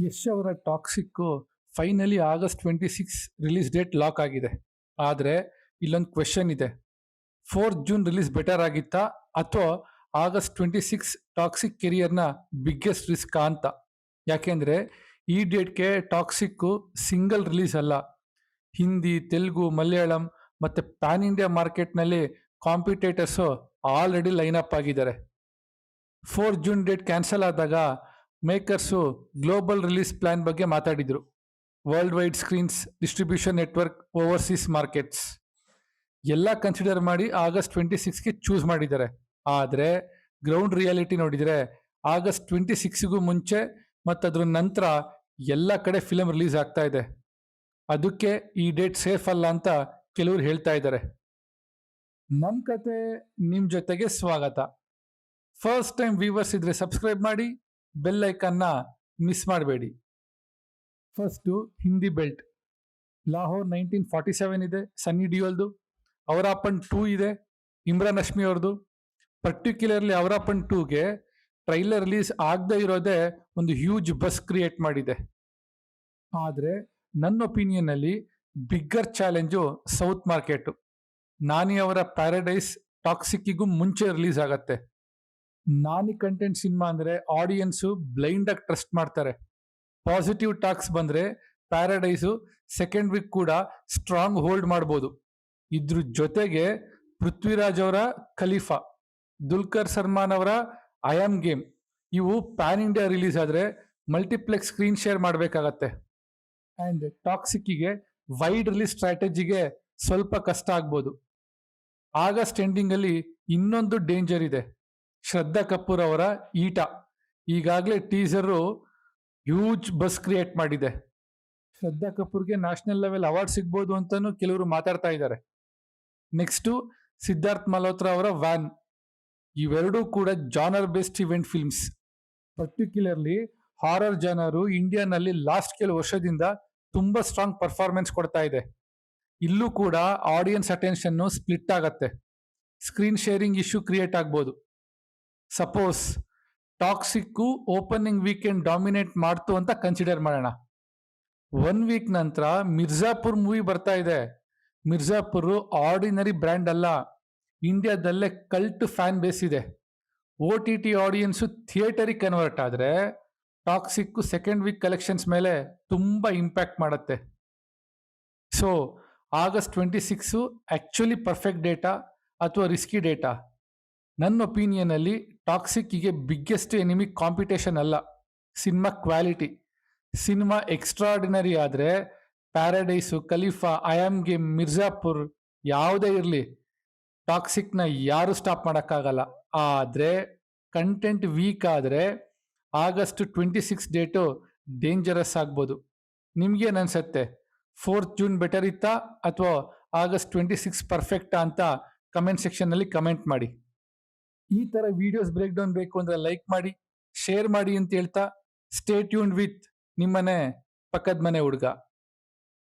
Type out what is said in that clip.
ಯಶ್ ಅವರ Toxic finally August 26 release date lock ಆಗಿದೆ. ಆದರೆ ಇಲ್ಲೊಂದು ಕ್ವೆಶನ್ ಇದೆ. 4th ಜೂನ್ ರಿಲೀಸ್ ಬೆಟರ್ ಆಗಿತ್ತಾ ಅಥವಾ ಆಗಸ್ಟ್ 26 ಟಾಕ್ಸಿಕ್ ಕೆರಿಯರ್ನ ಬಿಗ್ಗೆಸ್ಟ್ ರಿಸ್ಕ್ ಅಂತ? ಯಾಕೆಂದರೆ ಈ ಡೇಟ್ಗೆ ಟಾಕ್ಸಿಕ್ಕು ಸಿಂಗಲ್ ರಿಲೀಸ್ ಅಲ್ಲ, ಹಿಂದಿ, ತೆಲುಗು, ಮಲಯಾಳಂ ಮತ್ತು ಪ್ಯಾನ್ ಇಂಡಿಯಾ ಮಾರ್ಕೆಟ್ನಲ್ಲಿ ಕಾಂಪಿಟೇಟರ್ಸು ಆಲ್ರೆಡಿ ಲೈನಪ್ ಆಗಿದ್ದಾರೆ. 4th ಜೂನ್ ಡೇಟ್ ಕ್ಯಾನ್ಸಲ್ ಆದಾಗ ಮೇಕರ್ಸು ಗ್ಲೋಬಲ್ ರಿಲೀಸ್ ಪ್ಲಾನ್ ಬಗ್ಗೆ ಮಾತಾಡಿದರು. World wide screens, distribution network, overseas markets ಎಲ್ಲ ಕನ್ಸಿಡರ್ ಮಾಡಿ ಆಗಸ್ಟ್ 26ಗೆ ಚೂಸ್ ಮಾಡಿದ್ದಾರೆ. ಆದರೆ ಗ್ರೌಂಡ್ ರಿಯಾಲಿಟಿ ನೋಡಿದರೆ ಆಗಸ್ಟ್ 26ಗೂ ಮುಂಚೆ ಮತ್ತು ಅದ್ರ ನಂತರ ಎಲ್ಲ ಕಡೆ ಫಿಲಮ್ ರಿಲೀಸ್ ಆಗ್ತಾ ಇದೆ. ಅದಕ್ಕೆ ಈ ಡೇಟ್ ಸೇಫ್ ಅಲ್ಲ ಅಂತ ಕೆಲವರು ಹೇಳ್ತಾ ಇದ್ದಾರೆ. ನಮ್ಮ ಕತೆ ನಿಮ್ಮ ಜೊತೆಗೆ ಸ್ವಾಗತ. ಫಸ್ಟ್ ಟೈಮ್ ವ್ಯೂವರ್ಸ್ ಇದ್ರೆ ಸಬ್ಸ್ಕ್ರೈಬ್ ಮಾಡಿ, ಬೆಲ್ ಐಕನ್ನ ಮಿಸ್ ಮಾಡಬೇಡಿ. First Hindi belt. ಲಾಹೋರ್ 1947 ಇದೆ, ಸನ್ನಿ ಡಿಯೋಲ್ದು. ಅವರಾಪನ್ 2 ಇದೆ, ಇಮ್ರಾನ್ ಹಶ್ಮಿ ಅವ್ರದ್ದು. ಪರ್ಟಿಕ್ಯುಲರ್ಲಿ ಅವರಾಪನ್ 2ಗೆ ಟ್ರೈಲರ್ ರಿಲೀಸ್ ಆಗದೆ ಇರೋದೇ ಒಂದು ಹ್ಯೂಜ್ ಬಸ್ ಕ್ರಿಯೇಟ್ ಮಾಡಿದೆ. ಆದರೆ ನನ್ನ ಒಪಿನಿಯನ್ನಲ್ಲಿ ಬಿಗ್ಗರ್ ಚಾಲೆಂಜು ಸೌತ್ ಮಾರ್ಕೆಟು. ನಾನಿ ಅವರ ಪ್ಯಾರಡೈಸ್ ಟಾಕ್ಸಿಕ್ಕಿಗೂ ಮುಂಚೆ ರಿಲೀಸ್ ಆಗತ್ತೆ. ನಾನಿ ಕಂಟೆಂಟ್ ಸಿನಿಮಾ ಅಂದರೆ ಆಡಿಯನ್ಸು ಬ್ಲೈಂಡಾಗಿ ಟ್ರಸ್ಟ್ ಮಾಡ್ತಾರೆ. ಪಾಸಿಟಿವ್ ಟಾಕ್ಸ್ ಬಂದರೆ ಪ್ಯಾರಡೈಸು ಸೆಕೆಂಡ್ ವೀಕ್ ಕೂಡ ಸ್ಟ್ರಾಂಗ್ ಹೋಲ್ಡ್ ಮಾಡ್ಬೋದು. ಇದ್ರ ಜೊತೆಗೆ ಪೃಥ್ವಿರಾಜ್ ಅವರ ಖಲೀಫಾ, ದುಲ್ಕರ್ ಸಲ್ಮಾನ್ ಅವರ ಐ ಆಮ್ ಗೇಮ್ ಇವು ಪ್ಯಾನ್ ಇಂಡಿಯಾ ರಿಲೀಸ್ ಆದರೆ ಮಲ್ಟಿಪ್ಲೆಕ್ಸ್ ಸ್ಕ್ರೀನ್ ಶೇರ್ ಮಾಡಬೇಕಾಗತ್ತೆ. ಆ್ಯಂಡ್ ಟಾಕ್ಸಿಕ್ಕಿಗೆ ವೈಡ್ ರಿಲೀಸ್ ಸ್ಟ್ರಾಟಜಿಗೆ ಸ್ವಲ್ಪ ಕಷ್ಟ ಆಗ್ಬೋದು. ಆಗಸ್ಟ್ ಎಂಡಿಂಗಲ್ಲಿ ಇನ್ನೊಂದು ಡೇಂಜರ್ ಇದೆ. ಶ್ರದ್ಧಾ ಕಪೂರ್ ಅವರ ಈಟ. ಈಗಾಗಲೇ ಟೀಸರು ಹ್ಯೂಜ್ ಬಸ್ ಕ್ರಿಯೇಟ್ ಮಾಡಿದೆ. ಶ್ರದ್ಧಾ ಕಪೂರ್ಗೆ ನ್ಯಾಷನಲ್ ಲೆವೆಲ್ ಅವಾರ್ಡ್ ಸಿಗ್ಬೋದು ಅಂತಲೂ ಕೆಲವರು ಮಾತಾಡ್ತಾ ಇದ್ದಾರೆ. ನೆಕ್ಸ್ಟು ಸಿದ್ಧಾರ್ಥ್ ಮಲ್ಹೋತ್ರಾ ಅವರ ವ್ಯಾನ್. ಇವೆರಡೂ ಕೂಡ genre based event films. Particularly horror genre ಇಂಡಿಯಾನಲ್ಲಿ ಲಾಸ್ಟ್ ಕೆಲವು ವರ್ಷದಿಂದ ತುಂಬ ಸ್ಟ್ರಾಂಗ್ ಪರ್ಫಾರ್ಮೆನ್ಸ್ ಕೊಡ್ತಾ ಇದೆ. ಇಲ್ಲೂ ಕೂಡ ಆಡಿಯನ್ಸ್ ಅಟೆನ್ಷನ್ನು ಸ್ಪ್ಲಿಟ್ ಆಗತ್ತೆ. ಸ್ಕ್ರೀನ್ ಶೇರಿಂಗ್ ಇಶ್ಯೂ ಕ್ರಿಯೇಟ್ ಆಗ್ಬೋದು. Suppose Toxic opening weekend dominate ಮಾಡ್ತು ಅಂತ ಕನ್ಸಿಡರ್ ಮಾಡೋಣ. 1 ವೀಕ್ ನಂತರ ಮಿರ್ಜಾಪುರ್ ಮೂವಿ ಬರ್ತಾ ಇದೆ. ಮಿರ್ಜಾಪುರ್ ಆರ್ಡಿನರಿ ಬ್ರ್ಯಾಂಡ್ ಅಲ್ಲ, ಇಂಡಿಯಾದಲ್ಲೇ ಕಲ್ಟ್ ಫ್ಯಾನ್ ಬೇಸ್ ಇದೆ. OTT ಆಡಿಯನ್ಸು ಥಿಯೇಟರಿಗೆ ಕನ್ವರ್ಟ್ ಆದರೆ ಟಾಕ್ಸಿಕ್ಕು ಸೆಕೆಂಡ್ ವೀಕ್ ಕಲೆಕ್ಷನ್ಸ್ ಮೇಲೆ ತುಂಬ ಇಂಪ್ಯಾಕ್ಟ್ ಮಾಡುತ್ತೆ. ಸೊ ಆಗಸ್ಟ್ 26 ಆ್ಯಕ್ಚುಲಿ ಪರ್ಫೆಕ್ಟ್ ಡೇಟಾ ಅಥವಾ ರಿಸ್ಕಿ ಡೇಟಾ? ನನ್ನ ಒಪಿನಿಯನಲ್ಲಿ ಟಾಕ್ಸಿಕ್ಕಿಗೆ ಬಿಗ್ಗೆಸ್ಟ್ ಎನಿಮಿ ಕಾಂಪಿಟೇಷನ್ ಅಲ್ಲ, ಸಿನಿಮಾ ಕ್ವಾಲಿಟಿ. ಸಿನಿಮಾ ಎಕ್ಸ್ಟ್ರಾರ್ಡಿನರಿ ಆದರೆ Paradise, Khalifa, I am game, Mirzapur ಯಾವುದೇ ಇರಲಿ ಟಾಕ್ಸಿಕ್ನ ಯಾರೂ ಸ್ಟಾಪ್ ಮಾಡೋಕ್ಕಾಗಲ್ಲ. ಆದರೆ ಕಂಟೆಂಟ್ ವೀಕ್ ಆದರೆ ಆಗಸ್ಟ್ 26 ಡೇಟು ಡೇಂಜರಸ್ ಆಗ್ಬೋದು. ನಿಮ್ಗೇನು ಅನ್ಸುತ್ತೆ? 4th ಜೂನ್ ಬೆಟರ್ ಇತ್ತಾ ಅಥವಾ ಆಗಸ್ಟ್ 26 ಪರ್ಫೆಕ್ಟಾ ಅಂತ ಕಮೆಂಟ್ ಸೆಕ್ಷನ್ನಲ್ಲಿ ಕಮೆಂಟ್ ಮಾಡಿ. ಈ ಥರ ವಿಡಿಯೋಸ್ ಬ್ರೇಕ್ ಡೌನ್ ಬೇಕು ಅಂದರೆ ಲೈಕ್ ಮಾಡಿ, ಶೇರ್ ಮಾಡಿ ಅಂತ ಹೇಳ್ತಾ ಸ್ಟೇ ಟ್ಯೂನ್ಡ್ ವಿತ್ ನಿಮ್ಮನೆ ಪಕ್ಕದ ಮನೆ ಹುಡುಗ.